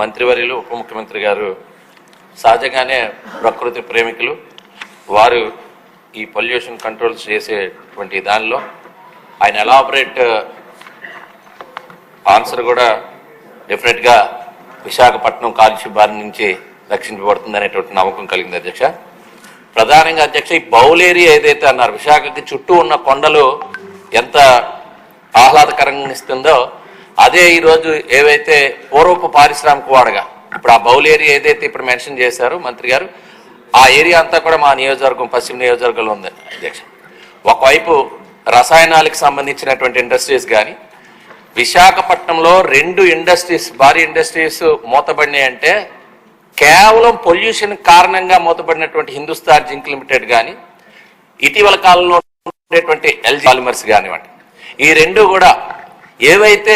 మంత్రివర్యులు ఉప ముఖ్యమంత్రి గారు సహజంగానే ప్రకృతి ప్రేమికులు. వారు ఈ పొల్యూషన్ కంట్రోల్ చేసేటువంటి దానిలో ఆయన ఎలాబరేట్ ఆన్సర్ కూడా డెఫినెట్గా విశాఖపట్నం కాలుష్య బారి నుంచి రక్షించబడుతుంది అనేటువంటి నమ్మకం కలిగింది అధ్యక్ష. ప్రధానంగా అధ్యక్ష, ఈ బౌల్ ఏరియా ఏదైతే అన్నారు, విశాఖకి చుట్టూ ఉన్న కొండలు ఎంత ఆహ్లాదకరంగా ఇస్తుందో అదే ఈరోజు ఏవైతే పూర్వపు పారిశ్రామిక వాడగా ఇప్పుడు ఆ బౌల్ ఏరియా ఏదైతే ఇప్పుడు మెన్షన్ చేశారో మంత్రి గారు, ఆ ఏరియా అంతా కూడా మా నియోజకవర్గం పశ్చిమ నియోజకవర్గంలో ఉంది అధ్యక్ష. ఒకవైపు రసాయనాలకు సంబంధించినటువంటి ఇండస్ట్రీస్ కానీ, విశాఖపట్నంలో 2 ఇండస్ట్రీస్ భారీ ఇండస్ట్రీస్ మూతబడినాయి అంటే కేవలం పొల్యూషన్ కారణంగా మూతబడినటువంటి హిందుస్థాన్ జింక్ లిమిటెడ్ కానీ, ఇటీవల కాలంలో ఉండేటువంటి ఎల్జీ పాలిమర్స్ కానివ్వండి, ఈ 2 కూడా ఏవైతే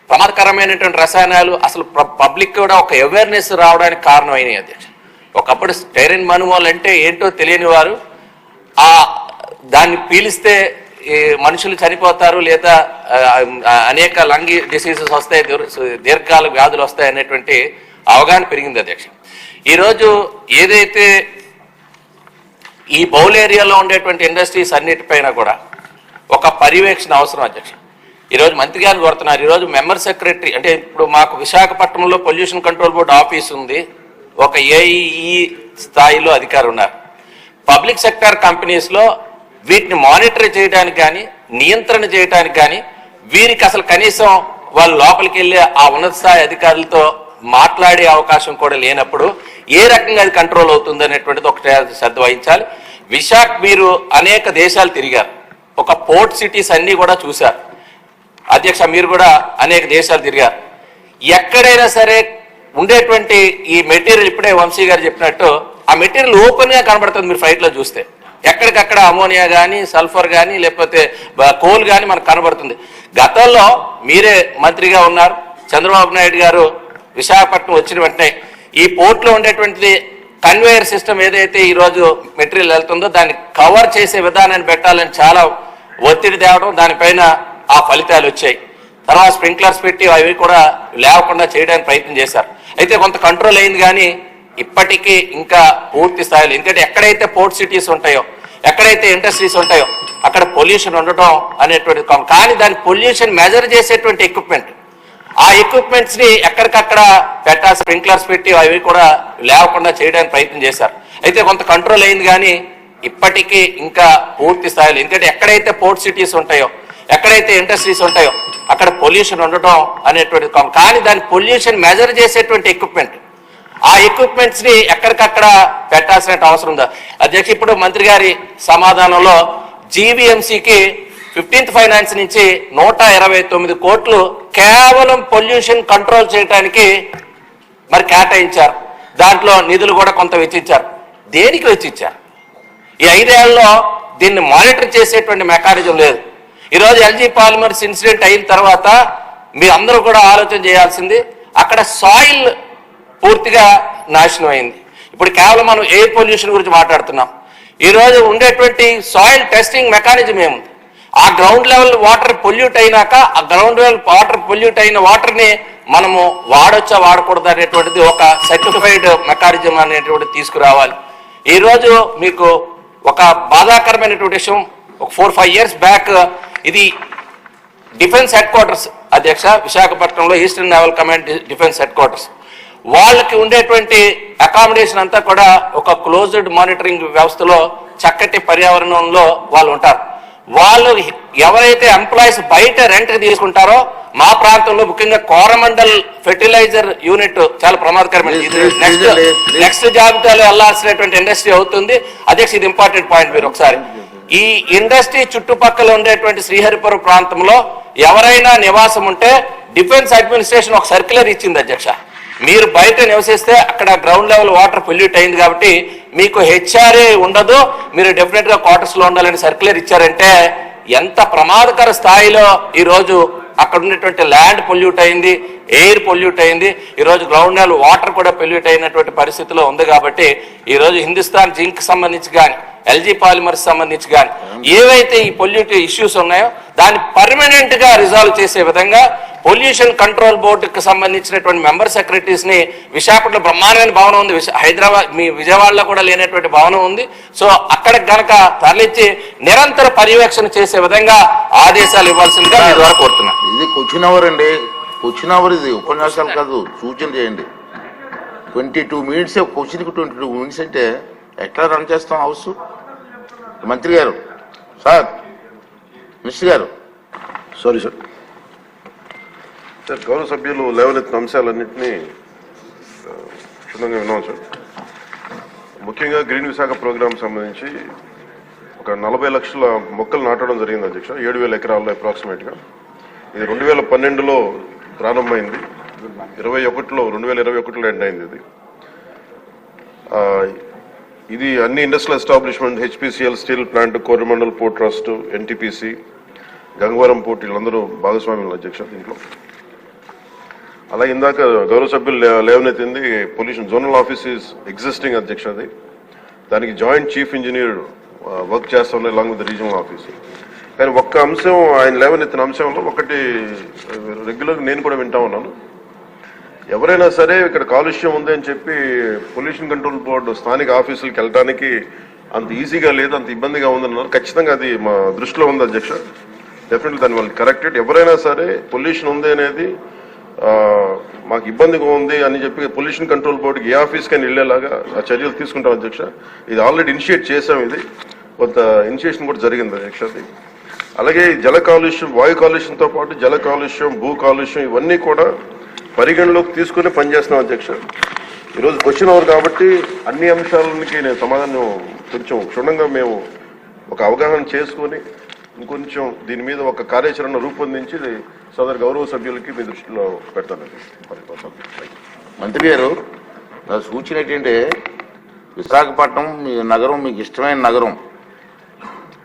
ప్రమాదకరమైనటువంటి రసాయనాలు అసలు పబ్లిక్ కూడా ఒక అవేర్నెస్ రావడానికి కారణమైనవి అధ్యక్ష. ఒకప్పుడు స్టైరిన్ మనుమోల్ అంటే ఏంటో తెలియని వారు దాన్ని పీలిస్తే మనుషులు చనిపోతారు లేదా అనేక లంగ్ డిసీజెస్ వస్తాయి, దీర్ఘకాల వ్యాధులు వస్తాయి అనేటువంటి అవగాహన పెరిగింది అధ్యక్ష. ఈరోజు ఏదైతే ఈ బౌల్ ఏరియాలో ఉండేటువంటి ఇండస్ట్రీస్ అన్నిటిపైన కూడా ఒక పర్యవేక్షణ అవసరం అధ్యక్ష. ఈరోజు మంత్రి గారిని కోరుతున్నారు, ఈరోజు మెంబర్ సెక్రటరీ అంటే ఇప్పుడు మాకు విశాఖపట్నంలో పొల్యూషన్ కంట్రోల్ బోర్డు ఆఫీస్ ఉంది, ఒక ఏఈఈ స్థాయిలో అధికారులు ఉన్నారు. పబ్లిక్ సెక్టార్ కంపెనీస్లో వీటిని మానిటర్ చేయడానికి కానీ నియంత్రణ చేయడానికి కానీ వీరికి అసలు కనీసం వాళ్ళు లోపలికి వెళ్ళి ఆ ఉన్నత స్థాయి అధికారులతో మాట్లాడే అవకాశం కూడా లేనప్పుడు ఏ రకంగా అది కంట్రోల్ అవుతుంది అనేటువంటిది ఒకటే శ్రద్ధ వహించాలి. మీరు అనేక దేశాలు తిరిగారు, ఒక పోర్ట్ సిటీస్ అన్నీ కూడా చూశారు అధ్యక్ష. మీరు కూడా అనేక దేశాలు తిరిగారు. ఎక్కడైనా సరే ఉండేటువంటి ఈ మెటీరియల్ ఇప్పుడే వంశీ గారు చెప్పినట్టు ఆ మెటీరియల్ ఓపెన్గా కనబడుతుంది. మీరు ఫ్లైట్లో చూస్తే ఎక్కడికక్కడ అమోనియా కానీ సల్ఫర్ కానీ లేకపోతే కోల్ కానీ మనకు కనబడుతుంది. గతంలో మీరే మంత్రిగా ఉన్నారు, చంద్రబాబు నాయుడు గారు విశాఖపట్నం వచ్చిన వెంటనే ఈ పోర్ట్లో ఉండేటువంటిది కన్వేయర్ సిస్టమ్ ఏదైతే ఈరోజు మెటీరియల్ వెళ్తుందో దాన్ని కవర్ చేసే విధానాన్ని పెట్టాలని చాలా ఒత్తిడి తేవడం, దానిపైన ఆ ఫలితాలు వచ్చాయి. తర్వాత స్ప్రింక్లర్స్ పెట్టి అవి కూడా లేకుండా చేయడానికి ప్రయత్నం చేశారు. అయితే కొంత కంట్రోల్ అయింది కానీ ఇప్పటికీ ఇంకా పూర్తి స్థాయిలో, ఎందుకంటే ఎక్కడైతే పోర్ట్ సిటీస్ ఉంటాయో ఎక్కడైతే ఇండస్ట్రీస్ ఉంటాయో అక్కడ పొల్యూషన్ ఉండటం అనేటువంటి కానీ దాని పొల్యూషన్ మెజర్ చేసేటువంటి ఎక్విప్మెంట్, ఆ ఎక్విప్మెంట్స్ ని ఎక్కడికక్కడ పెట్టాలి, స్ప్రింక్లర్స్ పెట్టి అవి కూడా లేకుండా చేయడానికి ప్రయత్నం చేశారు. అయితే కొంత కంట్రోల్ అయింది కానీ ఇప్పటికీ ఇంకా పూర్తి స్థాయిలో, ఎందుకంటే ఎక్కడైతే పోర్ట్ సిటీస్ ఉంటాయో ఎక్కడైతే ఇండస్ట్రీస్ ఉంటాయో అక్కడ పొల్యూషన్ ఉండటం అనేటువంటి కానీ దాని పొల్యూషన్ మెజర్ చేసేటువంటి ఎక్విప్మెంట్, ఆ ఎక్విప్మెంట్స్ ని ఎక్కడికక్కడ పెట్టాల్సిన అవసరం ఉందా అధ్యక్ష. ఇప్పుడు మంత్రి గారి సమాధానంలో జీవీఎంసీకి 15th ఫైనాన్స్ నుంచి 129 కోట్లు కేవలం పొల్యూషన్ కంట్రోల్ చేయడానికి మరి కేటాయించారు. దాంట్లో నిధులు కూడా కొంత వెచ్చించారు. దేనికి వెచ్చించారు? ఈ 5 ఏళ్లలో దీన్ని మానిటర్ చేసేటువంటి మెకానిజం లేదు. ఈరోజు ఎల్జీ పాలిమర్స్ ఇన్సిడెంట్ అయిన తర్వాత మీ అందరూ కూడా ఆలోచన చేయాల్సింది, అక్కడ సాయిల్ పూర్తిగా నాశనం అయింది. ఇప్పుడు కేవలం మనం ఎయిర్ పొల్యూషన్ గురించి మాట్లాడుతున్నాం. ఈరోజు ఉండేటువంటి సాయిల్ టెస్టింగ్ మెకానిజం ఏముంది? ఆ గ్రౌండ్ లెవెల్ వాటర్ పొల్యూట్ అయినాక ఆ గ్రౌండ్ లెవెల్ వాటర్ పొల్యూట్ అయిన వాటర్ని మనము వాడొచ్చా వాడకూడదు అనేటువంటిది ఒక సర్టిఫైడ్ మెకానిజం అనేటువంటిది తీసుకురావాలి. ఈరోజు మీకు ఒక బాధాకరమైనటువంటి విషయం, ఒక 4-5 years బ్యాక్ ఇది డిఫెన్స్ హెడ్ క్వార్టర్స్ అధ్యక్ష, విశాఖపట్నంలో eastern naval command defence head quarters, వాళ్ళకి ఉండేటువంటి అకామిడేషన్ అంతా కూడా ఒక క్లోజ్డ్ మానిటరింగ్ వ్యవస్థలో చక్కటి పర్యావరణంలో వాళ్ళు ఉంటారు. వాళ్ళు ఎవరైతే ఎంప్లాయీస్ బయట రెంట్కి తీసుకుంటారో, మా ప్రాంతంలో ముఖ్యంగా కోరమండల్ ఫెర్టిలైజర్ యూనిట్ చాలా ప్రమాదకరమైనది, నెక్స్ట్ జాబితాలో వెళ్లాల్సినటువంటి ఇండస్ట్రీ అవుతుంది అధ్యక్ష. ఇది ఇంపార్టెంట్ పాయింట్. మీరు ఒకసారి ఈ ఇండస్ట్రీ చుట్టుపక్కల ఉండేటువంటి శ్రీహరిపురం ప్రాంతంలో ఎవరైనా నివాసం ఉంటే డిఫెన్స్ అడ్మినిస్ట్రేషన్ ఒక సర్క్యులర్ ఇచ్చింది అధ్యక్ష. మీరు బయట నివసిస్తే అక్కడ గ్రౌండ్ లెవెల్ వాటర్ పొల్యూట్ అయింది కాబట్టి మీకు హెచ్ఆర్ఏ ఉండదు, మీరు డెఫినెట్ గా క్వార్టర్స్ లో ఉండాలని సర్క్యులర్ ఇచ్చారంటే ఎంత ప్రమాదకర స్థాయిలో ఈరోజు అక్కడ ఉన్నటువంటి ల్యాండ్ పొల్యూట్ అయింది, ఎయిర్ పొల్యూట్ అయింది, ఈరోజు గ్రౌండ్ లెవెల్ వాటర్ కూడా పొల్యూట్ అయినటువంటి పరిస్థితిలో ఉంది. కాబట్టి ఈరోజు హిందుస్థాన్ జింక్ సంబంధించి కానీ ఎల్జీ పాలిమర్స్ సంబంధించి కానీ ఏవైతే ఈ పొల్యూట్ ఇష్యూస్ ఉన్నాయో దాన్ని పర్మనెంట్ గా రిజాల్వ్ చేసే విధంగా పొల్యూషన్ కంట్రోల్ బోర్డుకి సంబంధించినటువంటి మెంబర్ సెక్రటరీస్ ని విశాఖపట్నంలో బ్రహ్మాండమైన భవనం ఉంది, హైదరాబాద్ మీ విజయవాడలో కూడా లేనటువంటి భవనం ఉంది. సో అక్కడికి గనక తరలించి నిరంతర పర్యవేక్షణ చేసే విధంగా ఆదేశాలు ఇవ్వాల్సిందిగా మీ ద్వారా కోరుతున్నా. ఇది క్వశ్చన్ అవర్ అండి, క్వశ్చన్ అవర్ ఇది ఉపన్యాసాలు కాదు, సూచన చేయండి. 22 minutes క్వశ్చన్కి 22 minutes అంటే ఎట్లా రన్ చేస్తాం హౌస్? మంత్రి గారు, సార్, మినిస్టర్ గారు. Sorry sir. సార్, గౌరవ సభ్యులు లేవనెత్తిన అంశాలన్నింటినీ క్షుణ్ణంగా విన్నాం సార్. ముఖ్యంగా గ్రీన్ విశాఖ ప్రోగ్రాం సంబంధించి ఒక 40 లక్షల మొక్కలు నాటడం జరిగింది అధ్యక్ష, 7,000 ఎకరాల్లో అప్రాక్సిమేట్గా. ఇది 2012లో ప్రారంభమైంది, 2021లో ఎండ్ అయింది. ఇది అన్ని industrial establishment, HPCL steel plant, Coromandel port trust, NTPC, Gangavaram port, వీళ్ళందరూ భాగస్వామ్యులు అధ్యక్ష దీంట్లో. అలాగే ఇందాక గౌరవ సభ్యులు లేవనెత్తింది pollution zonal office is existing అధ్యక్ష. అది దానికి జాయింట్ చీఫ్ ఇంజనీర్ వర్క్ చేస్తా ఉన్నాయి అలాంగ్ విత్ రీజనల్ ఆఫీస్. కానీ ఒక్క అంశం ఆయన లేవనెత్తిన అంశంలో ఒకటి రెగ్యులర్గా నేను కూడా వింటా ఉన్నాను. ఎవరైనా సరే ఇక్కడ కాలుష్యం ఉంది అని చెప్పి పొల్యూషన్ కంట్రోల్ బోర్డు స్థానిక ఆఫీసులకు వెళ్ళడానికి అంత ఈజీగా లేదు, అంత ఇబ్బందిగా ఉందన్నారు. ఖచ్చితంగా అది మా దృష్టిలో ఉంది అధ్యక్ష. డెఫినెట్లీ దాన్ని వాళ్ళు కరెక్టెడ్. ఎవరైనా సరే పొల్యూషన్ ఉంది అనేది మాకు ఇబ్బందిగా ఉంది అని చెప్పి పొల్యూషన్ కంట్రోల్ బోర్డుకి ఏ ఆఫీస్కైనా వెళ్ళేలాగా ఆ చర్యలు తీసుకుంటాం అధ్యక్ష. ఇది ఆల్రెడీ ఇనిషియేట్ చేసాం, ఇది కొంత ఇనిషియేషన్ కూడా జరిగింది అధ్యక్ష. అది అలాగే జల కాలుష్యం, వాయు కాలుష్యంతో పాటు జల కాలుష్యం, భూ కాలుష్యం ఇవన్నీ కూడా పరిగణలోకి తీసుకుని పనిచేస్తున్నాం అధ్యక్ష. ఈరోజు క్వశ్చన్ అవర్ కాబట్టి అన్ని అంశాలకి నేను సమాధానం కొంచెం క్షుణ్ణంగా మేము ఒక అవగాహన చేసుకొని ఇంకొంచెం దీని మీద ఒక కార్యాచరణ రూపొందించి సదరు గౌరవ సభ్యులకి మీ దృష్టిలో పెడతానండి. మంత్రి గారు, నా సూచన ఏంటంటే విశాఖపట్నం మీ నగరం మీకు ఇష్టమైన నగరం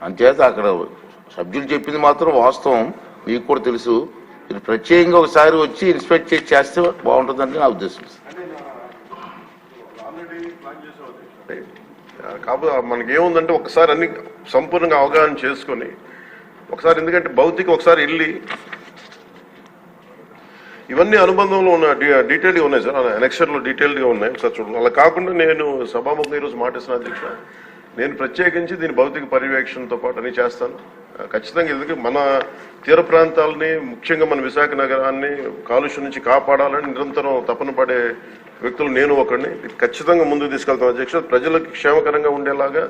అంచేత అక్కడ సభ్యులు చెప్పింది మాత్రం వాస్తవం, మీకు కూడా తెలుసు. మీరు ప్రత్యేకంగా ఒకసారి వచ్చి ఇన్స్పెక్ట్ చేస్తే బాగుంటుందంటే నా ఉద్దేశం. కాకపోతే మనకి ఏముందంటే ఒకసారి అన్ని సంపూర్ణంగా అవగాహన చేసుకొని ఒకసారి, ఎందుకంటే భౌతిక ఒకసారి వెళ్ళి ఇవన్నీ అనుబంధంలో ఉన్న డీటెయిల్గా ఉన్నాయి సార్, ఎనెక్చర్లో డీటెయిల్గా ఉన్నాయి, ఒకసారి చూడండి. అలా కాకుండా నేను సభాముఖంగా ఈరోజు మాటిస్తున్నా అధ్యక్ష, నేను ప్రత్యేకించి దీని భౌతిక పర్యవేక్షణతో పాటు అన్ని చేస్తాను ఖచ్చితంగా. ఎందుకంటే మన తీర ప్రాంతాలని, ముఖ్యంగా మన విశాఖ నగరాన్ని కాలుష్యం నుంచి కాపాడాలని నిరంతరం తపన పడే వ్యక్తులు నేను ఒకడిని. ఖచ్చితంగా ముందుకు తీసుకెళ్తాను అధ్యక్ష. ప్రజలకు క్షేమకరంగా ఉండేలాగా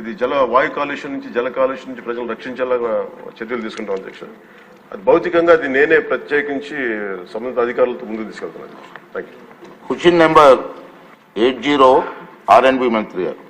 ఇది వాయు కాలుష్యం నుంచి, జల కాలుష్యం నుంచి ప్రజలు రక్షించేలాగా చర్యలు తీసుకుంటాం అధ్యక్ష. అది భౌతికంగా అది నేనే ప్రత్యేకించి సంబంధిత అధికారులతో ముందుకు తీసుకెళ్తాను అధ్యక్ష. Thank you. Question number 80 RNB మంత్రి గారు.